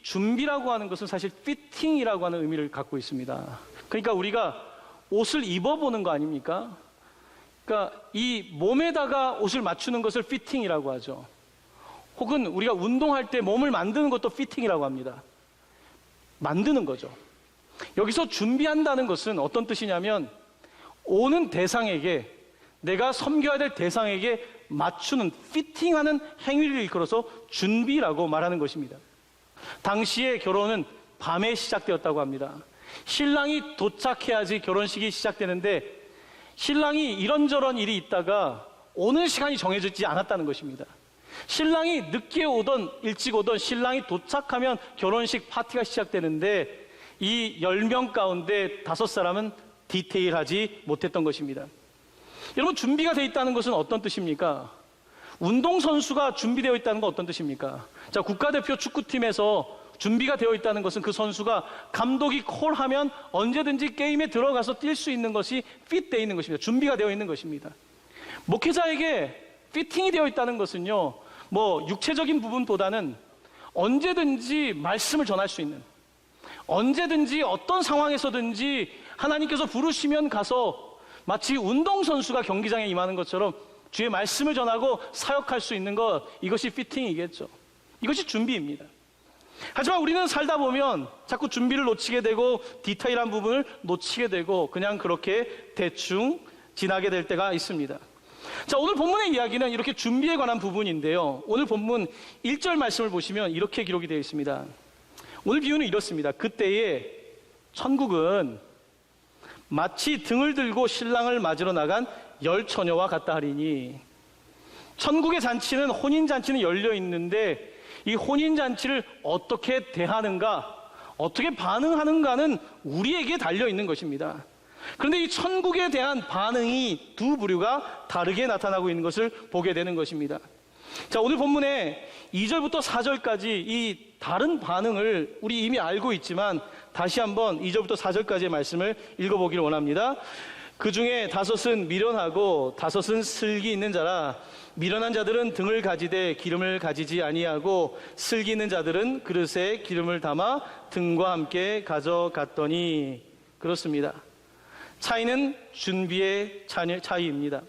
준비라고 하는 것은 사실 피팅이라고 하는 의미를 갖고 있습니다. 그러니까 우리가 옷을 입어보는 거 아닙니까? 그러니까 이 몸에다가 옷을 맞추는 것을 피팅이라고 하죠. 혹은 우리가 운동할 때 몸을 만드는 것도 피팅이라고 합니다. 만드는 거죠. 여기서 준비한다는 것은 어떤 뜻이냐면 오는 대상에게, 내가 섬겨야 될 대상에게 맞추는, 피팅하는 행위를 일컬어서 준비라고 말하는 것입니다. 당시의 결혼은 밤에 시작되었다고 합니다. 신랑이 도착해야지 결혼식이 시작되는데 신랑이 이런저런 일이 있다가 오는 시간이 정해지지 않았다는 것입니다. 신랑이 늦게 오던 일찍 오던 신랑이 도착하면 결혼식 파티가 시작되는데 이 10명 가운데 5사람은 디테일하지 못했던 것입니다. 여러분, 준비가 되어 있다는 것은 어떤 뜻입니까? 운동선수가 준비되어 있다는 건 어떤 뜻입니까? 자, 국가대표 축구팀에서 준비가 되어 있다는 것은 그 선수가 감독이 콜하면 언제든지 게임에 들어가서 뛸 수 있는 것이 핏되어 있는 것입니다. 준비가 되어 있는 것입니다. 목회자에게 피팅이 되어 있다는 것은요, 육체적인 부분보다는 언제든지 말씀을 전할 수 있는, 언제든지 어떤 상황에서든지 하나님께서 부르시면 가서 마치 운동선수가 경기장에 임하는 것처럼 주의 말씀을 전하고 사역할 수 있는 것, 이것이 피팅이겠죠. 이것이 준비입니다. 하지만 우리는 살다 보면 자꾸 준비를 놓치게 되고 디테일한 부분을 놓치게 되고 그냥 그렇게 대충 지나게 될 때가 있습니다. 자, 오늘 본문의 이야기는 이렇게 준비에 관한 부분인데요, 오늘 본문 1절 말씀을 보시면 이렇게 기록이 되어 있습니다. 오늘 비유는 이렇습니다. 그때에 천국은 마치 등을 들고 신랑을 맞으러 나간 10처녀와 같다 하리니, 천국의 잔치는, 혼인잔치는 열려 있는데 이 혼인잔치를 어떻게 대하는가, 어떻게 반응하는가는 우리에게 달려있는 것입니다. 그런데 이 천국에 대한 반응이 두 부류가 다르게 나타나고 있는 것을 보게 되는 것입니다. 자, 오늘 본문에 2절부터 4절까지 이 다른 반응을 우리 이미 알고 있지만 다시 한번 2절부터 4절까지의 말씀을 읽어보기를 원합니다. 그 중에 5은 미련하고 5은 슬기 있는 자라. 미련한 자들은 등을 가지되 기름을 가지지 아니하고 슬기 있는 자들은 그릇에 기름을 담아 등과 함께 가져갔더니. 그렇습니다. 차이는 준비의 차이입니다.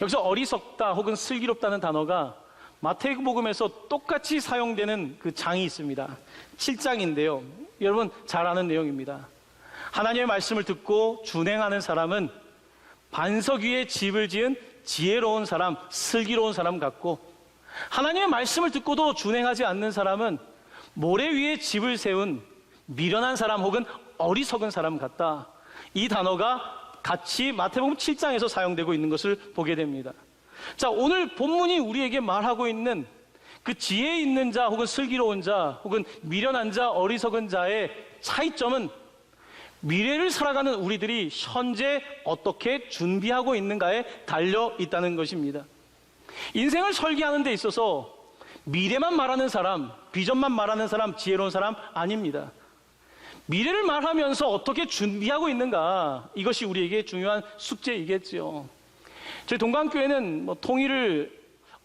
여기서 어리석다 혹은 슬기롭다는 단어가 마태복음에서 똑같이 사용되는 그 장이 있습니다. 7장인데요. 여러분 잘 아는 내용입니다. 하나님의 말씀을 듣고 준행하는 사람은 반석 위에 집을 지은 지혜로운 사람, 슬기로운 사람 같고, 하나님의 말씀을 듣고도 준행하지 않는 사람은 모래 위에 집을 세운 미련한 사람 혹은 어리석은 사람 같다. 이 단어가 같이 마태복음 7장에서 사용되고 있는 것을 보게 됩니다. 자, 오늘 본문이 우리에게 말하고 있는 그 지혜 있는 자 혹은 슬기로운 자 혹은 미련한 자, 어리석은 자의 차이점은 미래를 살아가는 우리들이 현재 어떻게 준비하고 있는가에 달려 있다는 것입니다. 인생을 설계하는 데 있어서 미래만 말하는 사람, 비전만 말하는 사람, 지혜로운 사람 아닙니다. 미래를 말하면서 어떻게 준비하고 있는가, 이것이 우리에게 중요한 숙제이겠죠. 저희 동강교회는 통일을,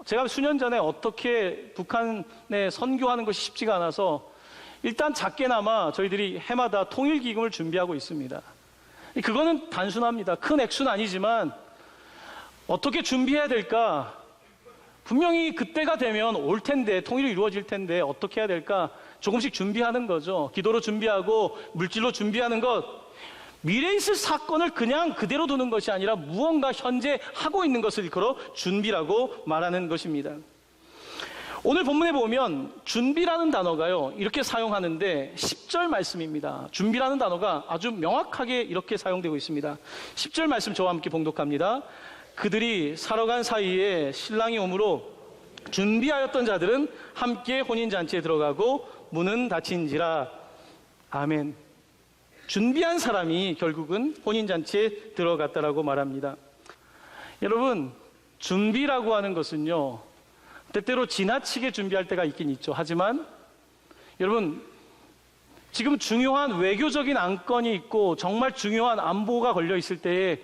제가 수년 전에 어떻게 북한에 선교하는 것이 쉽지가 않아서 일단 작게나마 저희들이 해마다 통일기금을 준비하고 있습니다. 그거는 단순합니다. 큰 액수는 아니지만 어떻게 준비해야 될까, 분명히 그때가 되면 올 텐데, 통일이 이루어질 텐데 어떻게 해야 될까 조금씩 준비하는 거죠. 기도로 준비하고 물질로 준비하는 것, 미래에 있을 사건을 그냥 그대로 두는 것이 아니라 무언가 현재 하고 있는 것을 일컬어 준비라고 말하는 것입니다. 오늘 본문에 보면 준비라는 단어가요, 이렇게 사용하는데 10절 말씀입니다. 준비라는 단어가 아주 명확하게 이렇게 사용되고 있습니다. 10절 말씀 저와 함께 봉독합니다. 그들이 사러 간 사이에 신랑이 오므로 준비하였던 자들은 함께 혼인잔치에 들어가고 문은 닫힌지라. 아멘. 준비한 사람이 결국은 혼인잔치에 들어갔다라고 말합니다. 여러분, 준비라고 하는 것은요, 때때로 지나치게 준비할 때가 있긴 있죠. 하지만 여러분, 지금 중요한 외교적인 안건이 있고 정말 중요한 안보가 걸려 있을 때에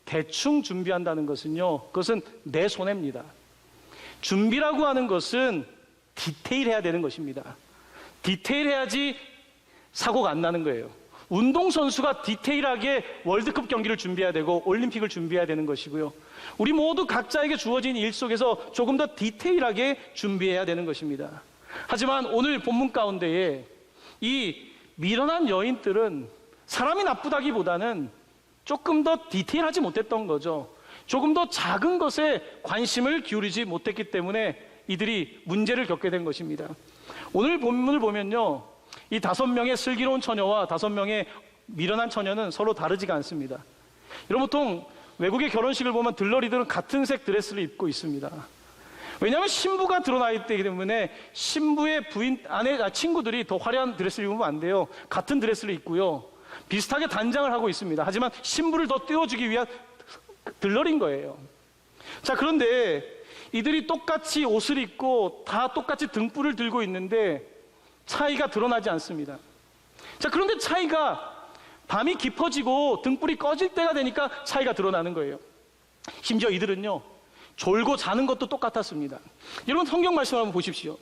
대충 준비한다는 것은요, 그것은 내 손해입니다. 준비라고 하는 것은 디테일해야 되는 것입니다. 디테일해야지 사고가 안 나는 거예요. 운동선수가 디테일하게 월드컵 경기를 준비해야 되고 올림픽을 준비해야 되는 것이고요. 우리 모두 각자에게 주어진 일 속에서 조금 더 디테일하게 준비해야 되는 것입니다. 하지만 오늘 본문 가운데에 이 미련한 여인들은 사람이 나쁘다기보다는 조금 더 디테일하지 못했던 거죠. 조금 더 작은 것에 관심을 기울이지 못했기 때문에 이들이 문제를 겪게 된 것입니다. 오늘 본문을 보면요, 이 5명의 슬기로운 처녀와 5명의 미련한 처녀는 서로 다르지가 않습니다. 여러분, 보통 외국의 결혼식을 보면 들러리들은 같은 색 드레스를 입고 있습니다. 왜냐하면 신부가 드러나 있기 때문에 신부의 친구들이 더 화려한 드레스를 입으면 안 돼요. 같은 드레스를 입고요, 비슷하게 단장을 하고 있습니다. 하지만 신부를 더 띄워주기 위한 들러리인 거예요. 자, 그런데 이들이 똑같이 옷을 입고 다 똑같이 등불을 들고 있는데 차이가 드러나지 않습니다. 자, 그런데 차이가 밤이 깊어지고 등불이 꺼질 때가 되니까 차이가 드러나는 거예요. 심지어 이들은요, 졸고 자는 것도 똑같았습니다. 여러분, 성경 말씀을 한번 보십시오.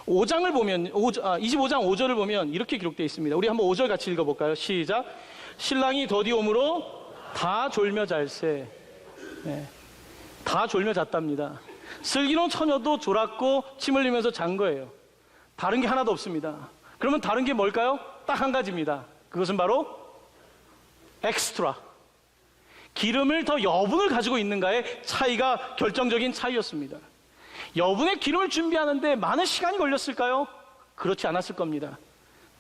25장 5절을 보면 이렇게 기록되어 있습니다. 우리 한번 5절 같이 읽어볼까요? 시작. 신랑이 더디 오므로 다 졸며 잘세. 네, 다 졸며 잤답니다. 슬기로운 처녀도 졸았고 침 흘리면서 잔 거예요. 다른 게 하나도 없습니다. 그러면 다른 게 뭘까요? 딱 한 가지입니다. 그것은 바로 엑스트라, 기름을 더 여분을 가지고 있는가의 차이가 결정적인 차이였습니다. 여분의 기름을 준비하는데 많은 시간이 걸렸을까요? 그렇지 않았을 겁니다.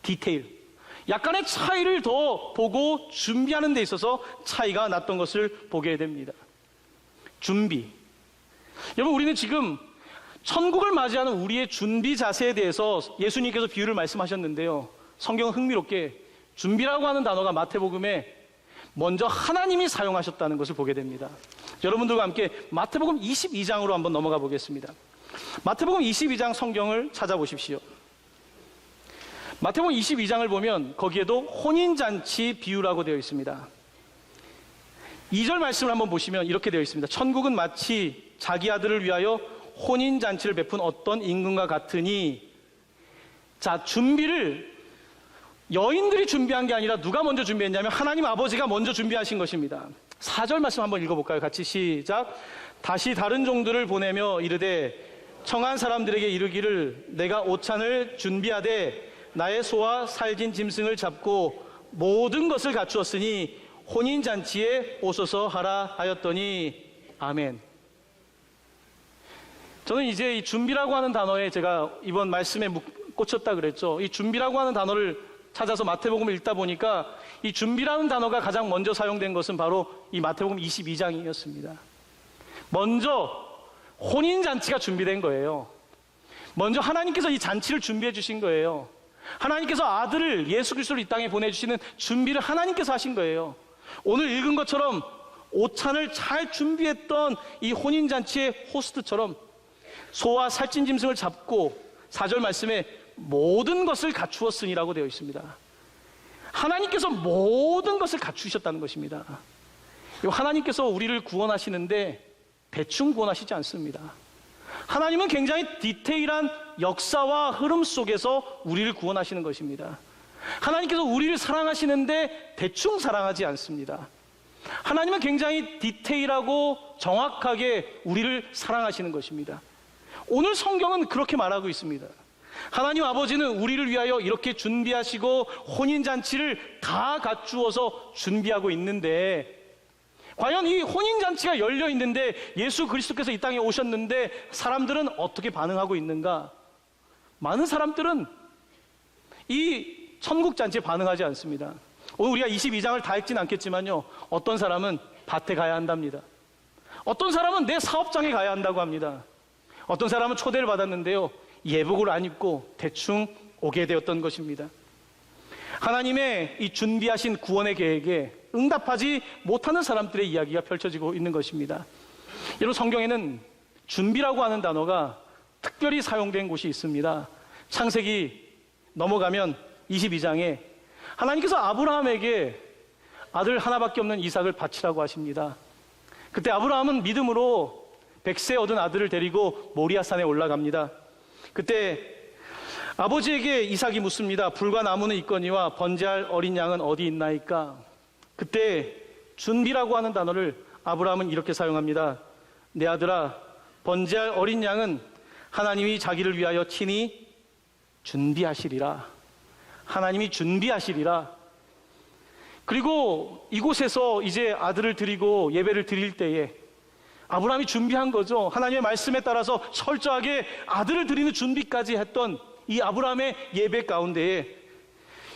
디테일, 약간의 차이를 더 보고 준비하는 데 있어서 차이가 났던 것을 보게 됩니다. 준비. 여러분, 우리는 지금 천국을 맞이하는 우리의 준비 자세에 대해서 예수님께서 비유를 말씀하셨는데요, 성경은 흥미롭게 준비라고 하는 단어가 마태복음에 먼저 하나님이 사용하셨다는 것을 보게 됩니다. 여러분들과 함께 마태복음 22장으로 한번 넘어가 보겠습니다. 마태복음 22장 성경을 찾아보십시오. 마태복음 22장을 보면 거기에도 혼인잔치 비유라고 되어 있습니다. 2절 말씀을 한번 보시면 이렇게 되어 있습니다. 천국은 마치 자기 아들을 위하여 혼인잔치를 베푼 어떤 임금과 같으니. 자, 준비를 여인들이 준비한 게 아니라 누가 먼저 준비했냐면 하나님 아버지가 먼저 준비하신 것입니다. 4절 말씀 한번 읽어볼까요? 같이 시작. 다시 다른 종들을 보내며 이르되 청한 사람들에게 이르기를 내가 오찬을 준비하되 나의 소와 살진 짐승을 잡고 모든 것을 갖추었으니 혼인잔치에 오소서 하라 하였더니. 아멘. 저는 이제 이 준비라고 하는 단어에 제가 이번 말씀에 꽂혔다 그랬죠. 이 준비라고 하는 단어를 찾아서 마태복음을 읽다 보니까 이 준비라는 단어가 가장 먼저 사용된 것은 바로 이 마태복음 22장이었습니다. 먼저 혼인잔치가 준비된 거예요. 먼저 하나님께서 이 잔치를 준비해 주신 거예요. 하나님께서 아들을 예수 그리스도를 이 땅에 보내주시는 준비를 하나님께서 하신 거예요. 오늘 읽은 것처럼 오찬을 잘 준비했던 이 혼인잔치의 호스트처럼 소와 살찐 짐승을 잡고 4절 말씀에 모든 것을 갖추었으니라고 되어 있습니다. 하나님께서 모든 것을 갖추셨다는 것입니다. 하나님께서 우리를 구원하시는데 대충 구원하시지 않습니다. 하나님은 굉장히 디테일한 역사와 흐름 속에서 우리를 구원하시는 것입니다. 하나님께서 우리를 사랑하시는데 대충 사랑하지 않습니다. 하나님은 굉장히 디테일하고 정확하게 우리를 사랑하시는 것입니다. 오늘 성경은 그렇게 말하고 있습니다. 하나님 아버지는 우리를 위하여 이렇게 준비하시고 혼인잔치를 다 갖추어서 준비하고 있는데, 과연 이 혼인잔치가 열려 있는데 예수 그리스도께서 이 땅에 오셨는데 사람들은 어떻게 반응하고 있는가? 많은 사람들은 이 천국잔치에 반응하지 않습니다. 오늘 우리가 22장을 다 읽진 않겠지만요, 어떤 사람은 밭에 가야 한답니다. 어떤 사람은 내 사업장에 가야 한다고 합니다. 어떤 사람은 초대를 받았는데요, 예복을 안 입고 대충 오게 되었던 것입니다. 하나님의 이 준비하신 구원의 계획에 응답하지 못하는 사람들의 이야기가 펼쳐지고 있는 것입니다. 여러분, 성경에는 준비라고 하는 단어가 특별히 사용된 곳이 있습니다. 창세기 넘어가면 22장에 하나님께서 아브라함에게 아들 하나밖에 없는 이삭을 바치라고 하십니다. 그때 아브라함은 믿음으로 100세 얻은 아들을 데리고 모리아산에 올라갑니다. 그때 아버지에게 이삭이 묻습니다. 불과 나무는 있거니와 번제할 어린 양은 어디 있나이까? 그때 준비라고 하는 단어를 아브라함은 이렇게 사용합니다. 내 아들아, 번제할 어린 양은 하나님이 자기를 위하여 친히 준비하시리라. 하나님이 준비하시리라. 그리고 이곳에서 이제 아들을 드리고 예배를 드릴 때에 아브라함이 준비한 거죠. 하나님의 말씀에 따라서 철저하게 아들을 드리는 준비까지 했던 이 아브라함의 예배 가운데에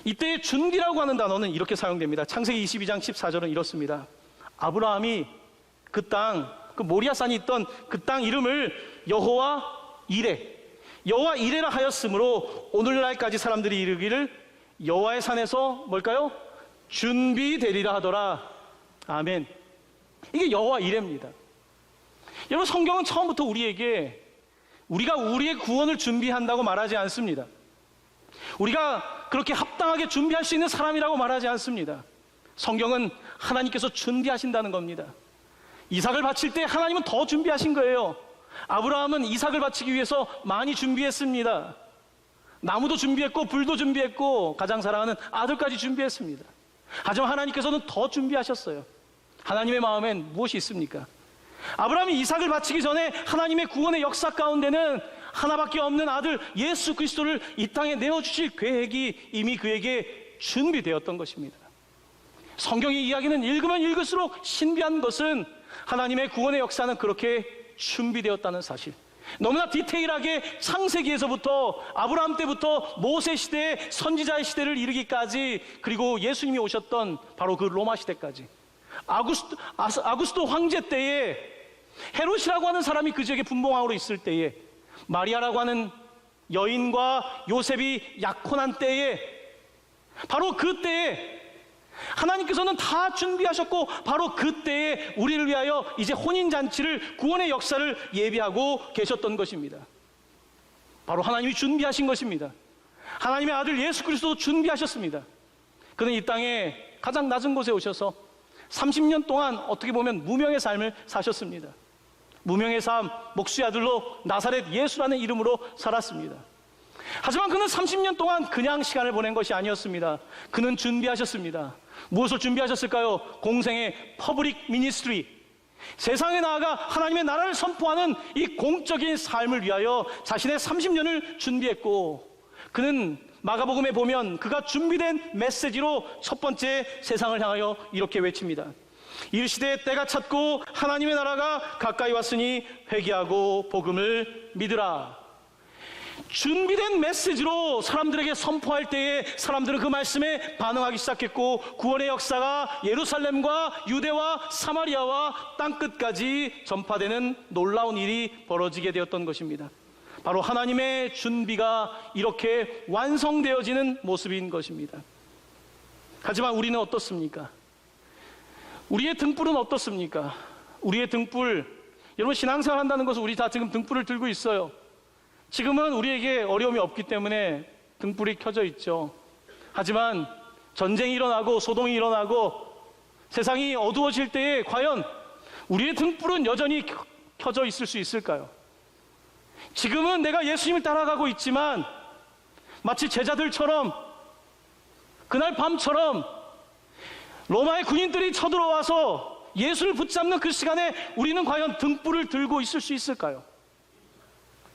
이때의 준비라고 하는 단어는 이렇게 사용됩니다. 창세기 22장 14절은 이렇습니다. 아브라함이 그 땅, 그 모리아산이 있던 그 땅 이름을 여호와 이레라 하였으므로 오늘날까지 사람들이 이르기를 여호와의 산에서 뭘까요? 준비되리라 하더라. 아멘. 이게 여호와 이레입니다. 여러분, 성경은 처음부터 우리에게 우리가 우리의 구원을 준비한다고 말하지 않습니다. 우리가 그렇게 합당하게 준비할 수 있는 사람이라고 말하지 않습니다. 성경은 하나님께서 준비하신다는 겁니다. 이삭을 바칠 때 하나님은 더 준비하신 거예요. 아브라함은 이삭을 바치기 위해서 많이 준비했습니다. 나무도 준비했고 불도 준비했고 가장 사랑하는 아들까지 준비했습니다. 하지만 하나님께서는 더 준비하셨어요. 하나님의 마음엔 무엇이 있습니까? 아브라함이 이삭을 바치기 전에 하나님의 구원의 역사 가운데는 하나밖에 없는 아들 예수 그리스도를 이 땅에 내어주실 계획이 이미 그에게 준비되었던 것입니다. 성경의 이야기는 읽으면 읽을수록 신비한 것은 하나님의 구원의 역사는 그렇게 준비되었다는 사실. 너무나 디테일하게 창세기에서부터 아브라함 때부터 모세 시대, 선지자의 시대를 이르기까지, 그리고 예수님이 오셨던 바로 그 로마 시대까지, 아구스도 황제 때에 헤롯이라고 하는 사람이 그 지역에 분봉왕으로 있을 때에, 마리아라고 하는 여인과 요셉이 약혼한 때에, 바로 그때에 하나님께서는 다 준비하셨고 바로 그때에 우리를 위하여 이제 혼인잔치를, 구원의 역사를 예비하고 계셨던 것입니다. 바로 하나님이 준비하신 것입니다. 하나님의 아들 예수 그리스도도 준비하셨습니다. 그는 이 땅에 가장 낮은 곳에 오셔서 30년 동안 어떻게 보면 무명의 삶을 사셨습니다. 무명의 삶, 목수의 아들로 나사렛 예수라는 이름으로 살았습니다. 하지만 그는 30년 동안 그냥 시간을 보낸 것이 아니었습니다. 그는 준비하셨습니다. 무엇을 준비하셨을까요? 공생의 퍼블릭 미니스트리, 세상에 나아가 하나님의 나라를 선포하는 이 공적인 삶을 위하여 자신의 30년을 준비했고, 그는 마가복음에 보면 그가 준비된 메시지로 첫 번째 세상을 향하여 이렇게 외칩니다. 이르시되 때가 찼고 하나님의 나라가 가까이 왔으니 회개하고 복음을 믿으라. 준비된 메시지로 사람들에게 선포할 때에 사람들은 그 말씀에 반응하기 시작했고, 구원의 역사가 예루살렘과 유대와 사마리아와 땅끝까지 전파되는 놀라운 일이 벌어지게 되었던 것입니다. 바로 하나님의 준비가 이렇게 완성되어지는 모습인 것입니다. 하지만 우리는 어떻습니까? 우리의 등불은 어떻습니까? 우리의 등불, 여러분, 신앙생활 한다는 것은 우리 다 지금 등불을 들고 있어요. 지금은 우리에게 어려움이 없기 때문에 등불이 켜져 있죠. 하지만 전쟁이 일어나고 소동이 일어나고 세상이 어두워질 때에 과연 우리의 등불은 여전히 켜져 있을 수 있을까요? 지금은 내가 예수님을 따라가고 있지만 마치 제자들처럼 그날 밤처럼 로마의 군인들이 쳐들어와서 예수를 붙잡는 그 시간에 우리는 과연 등불을 들고 있을 수 있을까요?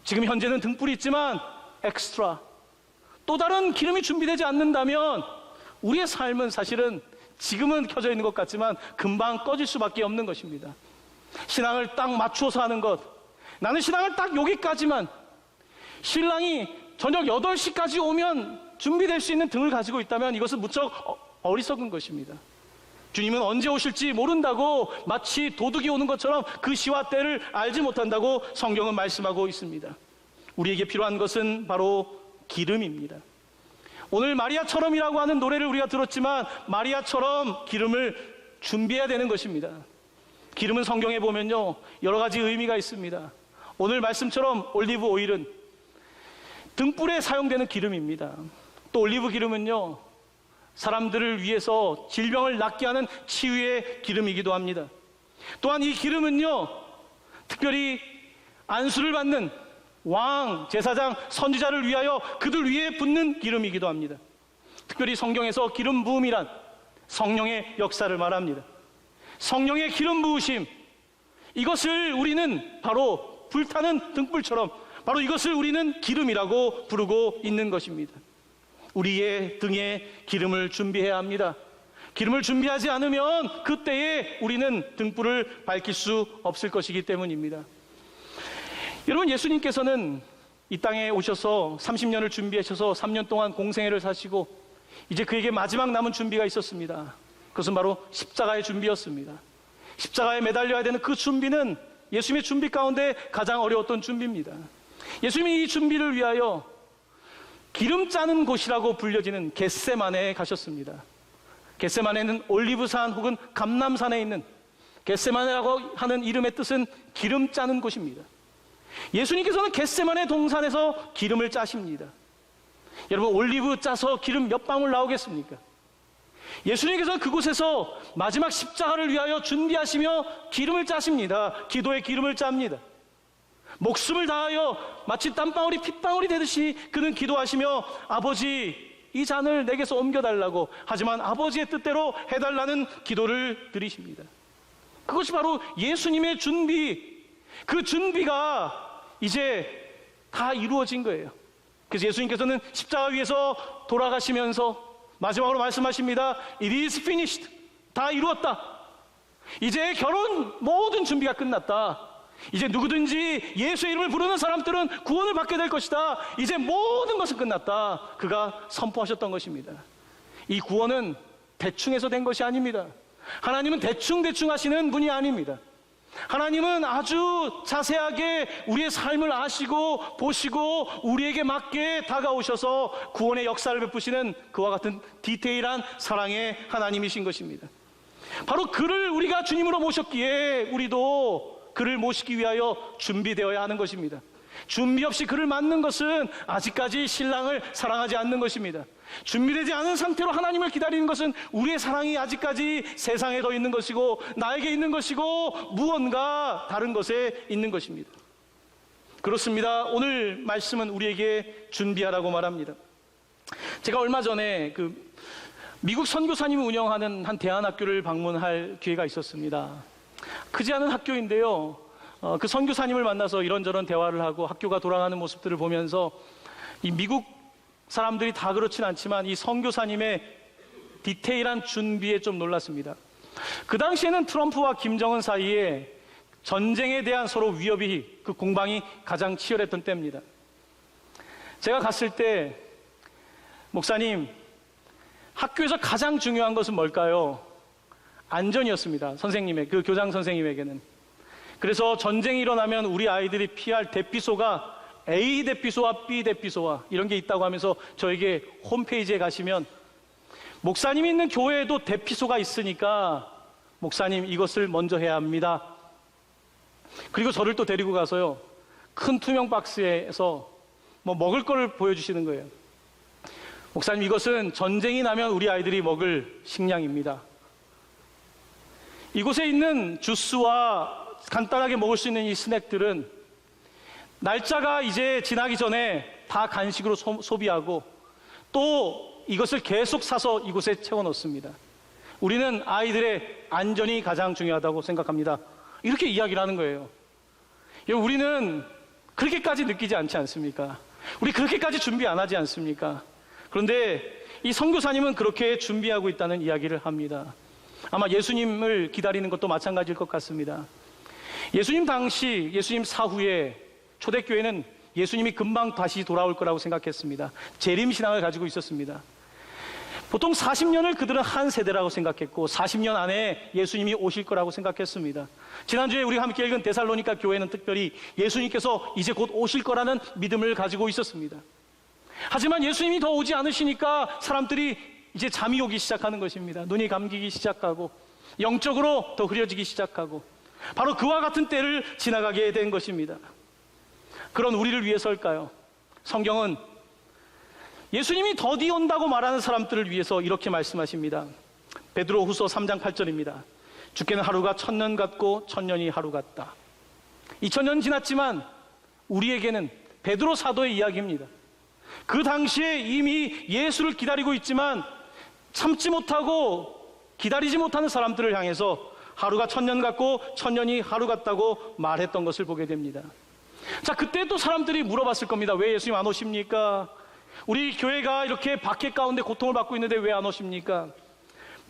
지금 현재는 등불이 있지만 엑스트라, 또 다른 기름이 준비되지 않는다면 우리의 삶은 사실은 지금은 켜져 있는 것 같지만 금방 꺼질 수밖에 없는 것입니다. 신앙을 딱 맞춰서 하는 것, 나는 신앙을 딱 여기까지만, 신랑이 저녁 8시까지 오면 준비될 수 있는 등을 가지고 있다면 이것은 무척 어리석은 것입니다. 주님은 언제 오실지 모른다고 마치 도둑이 오는 것처럼 그 시와 때를 알지 못한다고 성경은 말씀하고 있습니다. 우리에게 필요한 것은 바로 기름입니다. 오늘 마리아처럼이라고 하는 노래를 우리가 들었지만 마리아처럼 기름을 준비해야 되는 것입니다. 기름은 성경에 보면요, 여러 가지 의미가 있습니다. 오늘 말씀처럼 올리브 오일은 등불에 사용되는 기름입니다. 또 올리브 기름은요, 사람들을 위해서 질병을 낫게 하는 치유의 기름이기도 합니다. 또한 이 기름은요, 특별히 안수를 받는 왕, 제사장, 선지자를 위하여 그들 위에 붓는 기름이기도 합니다. 특별히 성경에서 기름 부음이란 성령의 역사를 말합니다. 성령의 기름 부으심, 이것을 우리는 바로 불타는 등불처럼 바로 이것을 우리는 기름이라고 부르고 있는 것입니다. 우리의 등에 기름을 준비해야 합니다. 기름을 준비하지 않으면 그때에 우리는 등불을 밝힐 수 없을 것이기 때문입니다. 여러분, 예수님께서는 이 땅에 오셔서 30년을 준비하셔서 3년 동안 공생애를 사시고 이제 그에게 마지막 남은 준비가 있었습니다. 그것은 바로 십자가의 준비였습니다. 십자가에 매달려야 되는 그 준비는 예수님의 준비 가운데 가장 어려웠던 준비입니다. 예수님이 이 준비를 위하여 기름 짜는 곳이라고 불려지는 겟세마네에 가셨습니다. 겟세마네는 올리브산 혹은 감람산에 있는, 겟세마네라고 하는 이름의 뜻은 기름 짜는 곳입니다. 예수님께서는 겟세마네 동산에서 기름을 짜십니다. 여러분, 올리브 짜서 기름 몇 방울 나오겠습니까? 예수님께서는 그곳에서 마지막 십자가를 위하여 준비하시며 기름을 짜십니다. 기도의 기름을 짭니다. 목숨을 다하여 마치 땀방울이 핏방울이 되듯이 그는 기도하시며 아버지, 이 잔을 내게서 옮겨달라고, 하지만 아버지의 뜻대로 해달라는 기도를 드리십니다. 그것이 바로 예수님의 준비, 그 준비가 이제 다 이루어진 거예요. 그래서 예수님께서는 십자가 위에서 돌아가시면서 마지막으로 말씀하십니다. It is finished. 다 이루었다. 이제 결혼 모든 준비가 끝났다. 이제 누구든지 예수의 이름을 부르는 사람들은 구원을 받게 될 것이다. 이제 모든 것은 끝났다. 그가 선포하셨던 것입니다. 이 구원은 대충해서 된 것이 아닙니다. 하나님은 대충 하시는 분이 아닙니다. 하나님은 아주 자세하게 우리의 삶을 아시고 보시고 우리에게 맞게 다가오셔서 구원의 역사를 베푸시는 그와 같은 디테일한 사랑의 하나님이신 것입니다. 바로 그를 우리가 주님으로 모셨기에 우리도 그를 모시기 위하여 준비되어야 하는 것입니다. 준비 없이 그를 맞는 것은 아직까지 신랑을 사랑하지 않는 것입니다. 준비되지 않은 상태로 하나님을 기다리는 것은 우리의 사랑이 아직까지 세상에 더 있는 것이고 나에게 있는 것이고 무언가 다른 것에 있는 것입니다. 그렇습니다. 오늘 말씀은 우리에게 준비하라고 말합니다. 제가 얼마 전에 미국 선교사님이 운영하는 한 대안학교를 방문할 기회가 있었습니다. 크지 않은 학교인데요, 그 선교사님을 만나서 이런저런 대화를 하고 학교가 돌아가는 모습들을 보면서 이 미국 사람들이 다 그렇진 않지만 이 선교사님의 디테일한 준비에 좀 놀랐습니다. 그 당시에는 트럼프와 김정은 사이에 전쟁에 대한 서로 위협이, 그 공방이 가장 치열했던 때입니다. 제가 갔을 때, 목사님, 학교에서 가장 중요한 것은 뭘까요? 안전이었습니다. 선생님의, 그 교장 선생님에게는. 그래서 전쟁이 일어나면 우리 아이들이 피할 대피소가 A 대피소와 B 대피소와 이런 게 있다고 하면서 저에게 홈페이지에 가시면 목사님이 있는 교회에도 대피소가 있으니까 목사님 이것을 먼저 해야 합니다. 그리고 저를 또 데리고 가서요, 큰 투명 박스에서 먹을 거를 보여주시는 거예요. 목사님, 이것은 전쟁이 나면 우리 아이들이 먹을 식량입니다. 이곳에 있는 주스와 간단하게 먹을 수 있는 이 스낵들은 날짜가 이제 지나기 전에 다 간식으로 소비하고 또 이것을 계속 사서 이곳에 채워 넣습니다. 우리는 아이들의 안전이 가장 중요하다고 생각합니다. 이렇게 이야기를 하는 거예요. 우리는 그렇게까지 느끼지 않지 않습니까? 우리 그렇게까지 준비 안 하지 않습니까? 그런데 이 선교사님은 그렇게 준비하고 있다는 이야기를 합니다. 아마 예수님을 기다리는 것도 마찬가지일 것 같습니다. 예수님 당시, 예수님 사후에 초대교회는 예수님이 금방 다시 돌아올 거라고 생각했습니다. 재림신앙을 가지고 있었습니다. 보통 40년을 그들은 한 세대라고 생각했고 40년 안에 예수님이 오실 거라고 생각했습니다. 지난주에 우리가 함께 읽은 데살로니가 교회는 특별히 예수님께서 이제 곧 오실 거라는 믿음을 가지고 있었습니다. 하지만 예수님이 더 오지 않으시니까 사람들이 이제 잠이 오기 시작하는 것입니다. 눈이 감기기 시작하고 영적으로 더 흐려지기 시작하고 바로 그와 같은 때를 지나가게 된 것입니다. 그런 우리를 위해서일까요? 성경은 예수님이 더디 온다고 말하는 사람들을 위해서 이렇게 말씀하십니다. 베드로후서 3장 8절입니다. 주께는 하루가 1000년 같고 1000년이 하루 같다. 2000년 지났지만 우리에게는 베드로 사도의 이야기입니다. 그 당시에 이미 예수를 기다리고 있지만 참지 못하고 기다리지 못하는 사람들을 향해서 하루가 1000년 같고 1000년이 하루 같다고 말했던 것을 보게 됩니다. 자, 그때 또 사람들이 물어봤을 겁니다. 왜 예수님 안 오십니까? 우리 교회가 이렇게 박해 가운데 고통을 받고 있는데 왜 안 오십니까?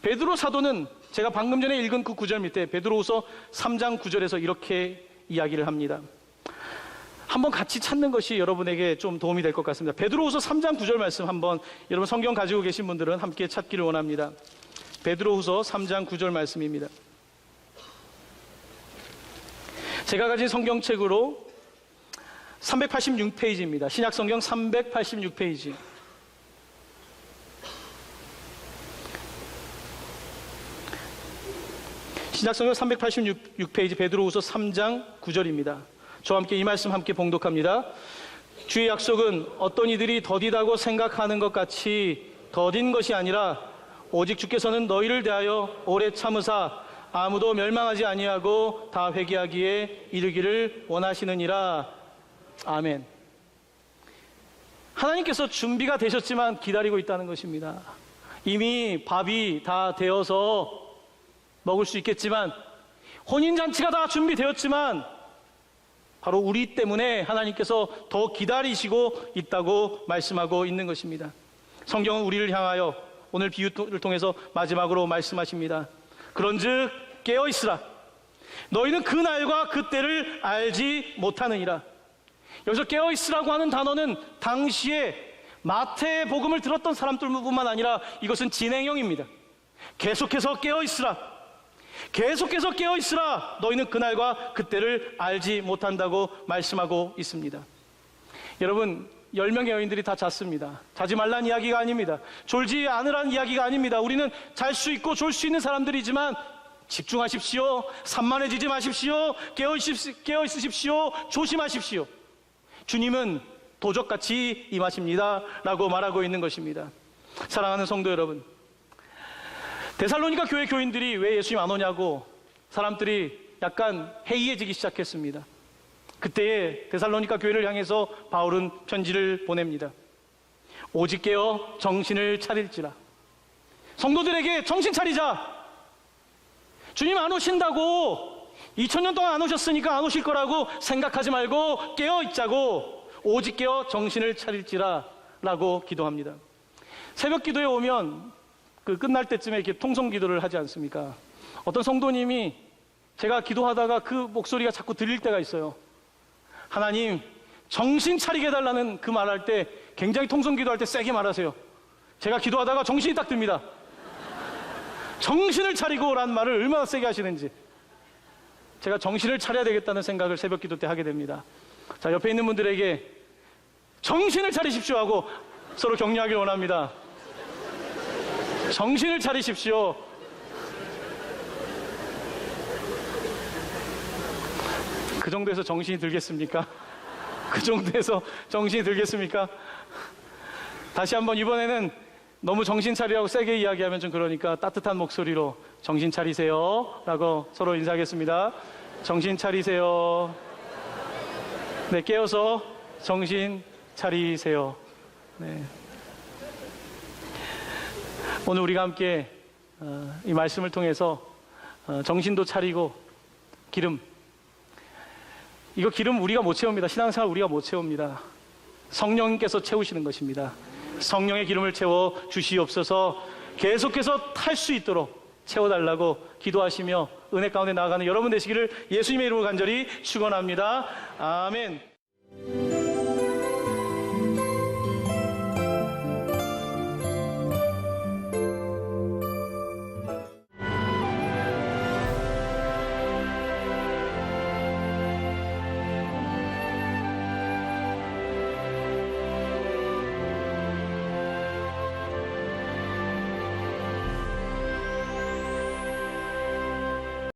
베드로 사도는 제가 방금 전에 읽은 그 구절 밑에 베드로후서 3장 9절에서 이렇게 이야기를 합니다. 한번 같이 찾는 것이 여러분에게 좀 도움이 될 것 같습니다. 베드로후서 3장 9절 말씀 한번 여러분 성경 가지고 계신 분들은 함께 찾기를 원합니다. 베드로후서 3장 9절 말씀입니다. 제가 가진 성경책으로 386페이지입니다. 신약성경 386페이지. 신약성경 386페이지 베드로후서 3장 9절입니다. 저와 함께 이 말씀 함께 봉독합니다. 주의 약속은 어떤 이들이 더디다고 생각하는 것 같이 더딘 것이 아니라 오직 주께서는 너희를 대하여 오래 참으사 아무도 멸망하지 아니하고 다 회개하기에 이르기를 원하시느니라. 아멘. 하나님께서 준비가 되셨지만 기다리고 있다는 것입니다. 이미 밥이 다 되어서 먹을 수 있겠지만, 혼인잔치가 다 준비되었지만 바로 우리 때문에 하나님께서 더 기다리시고 있다고 말씀하고 있는 것입니다. 성경은 우리를 향하여 오늘 비유를 통해서 마지막으로 말씀하십니다. 그런즉 깨어있으라. 너희는 그 날과 그 때를 알지 못하느니라. 여기서 깨어있으라고 하는 단어는 당시에 마태복음을 들었던 사람들뿐만 아니라 이것은 진행형입니다. 계속해서 깨어있으라. 계속해서 깨어있으라. 너희는 그날과 그때를 알지 못한다고 말씀하고 있습니다. 여러분, 10명의 여인들이 다 잤습니다. 자지 말란 이야기가 아닙니다. 졸지 않으란 이야기가 아닙니다. 우리는 잘 수 있고 졸 수 있는 사람들이지만 집중하십시오. 산만해지지 마십시오. 깨어있으십시오. 조심하십시오. 주님은 도적같이 임하십니다 라고 말하고 있는 것입니다. 사랑하는 성도 여러분, 데살로니가 교회 교인들이 왜 예수님 안 오냐고 사람들이 약간 해이해지기 시작했습니다. 그때에 데살로니가 교회를 향해서 바울은 편지를 보냅니다. 오직 깨어 정신을 차릴지라. 성도들에게 정신 차리자. 주님 안 오신다고, 2000년 동안 안 오셨으니까 안 오실 거라고 생각하지 말고 깨어 있자고, 오직 깨어 정신을 차릴지라 라고 기도합니다. 새벽 기도에 오면 그 끝날 때쯤에 이렇게 통성 기도를 하지 않습니까? 어떤 성도님이 제가 기도하다가 그 목소리가 자꾸 들릴 때가 있어요. 하나님, 정신 차리게 해달라는 그 말할 때 굉장히 통성 기도할 때 세게 말하세요. 제가 기도하다가 정신이 딱 듭니다. 정신을 차리고 라는 말을 얼마나 세게 하시는지. 제가 정신을 차려야 되겠다는 생각을 새벽 기도 때 하게 됩니다. 자, 옆에 있는 분들에게 정신을 차리십시오 하고 서로 격려하길 원합니다. 정신을 차리십시오. 그 정도에서 정신이 들겠습니까? 그 정도에서 정신이 들겠습니까? 다시 한번 이번에는 너무 정신 차리라고 세게 이야기하면 좀 그러니까 따뜻한 목소리로 정신 차리세요 라고 서로 인사하겠습니다. 정신 차리세요. 네, 깨어서 정신 차리세요. 네. 오늘 우리가 함께 이 말씀을 통해서 정신도 차리고 기름, 이거 기름 우리가 못 채웁니다. 신앙생활 우리가 못 채웁니다. 성령님께서 채우시는 것입니다. 성령의 기름을 채워 주시옵소서. 계속해서 탈 수 있도록 채워달라고 기도하시며 은혜 가운데 나아가는 여러분 되시기를 예수님의 이름으로 간절히 축원합니다. 아멘.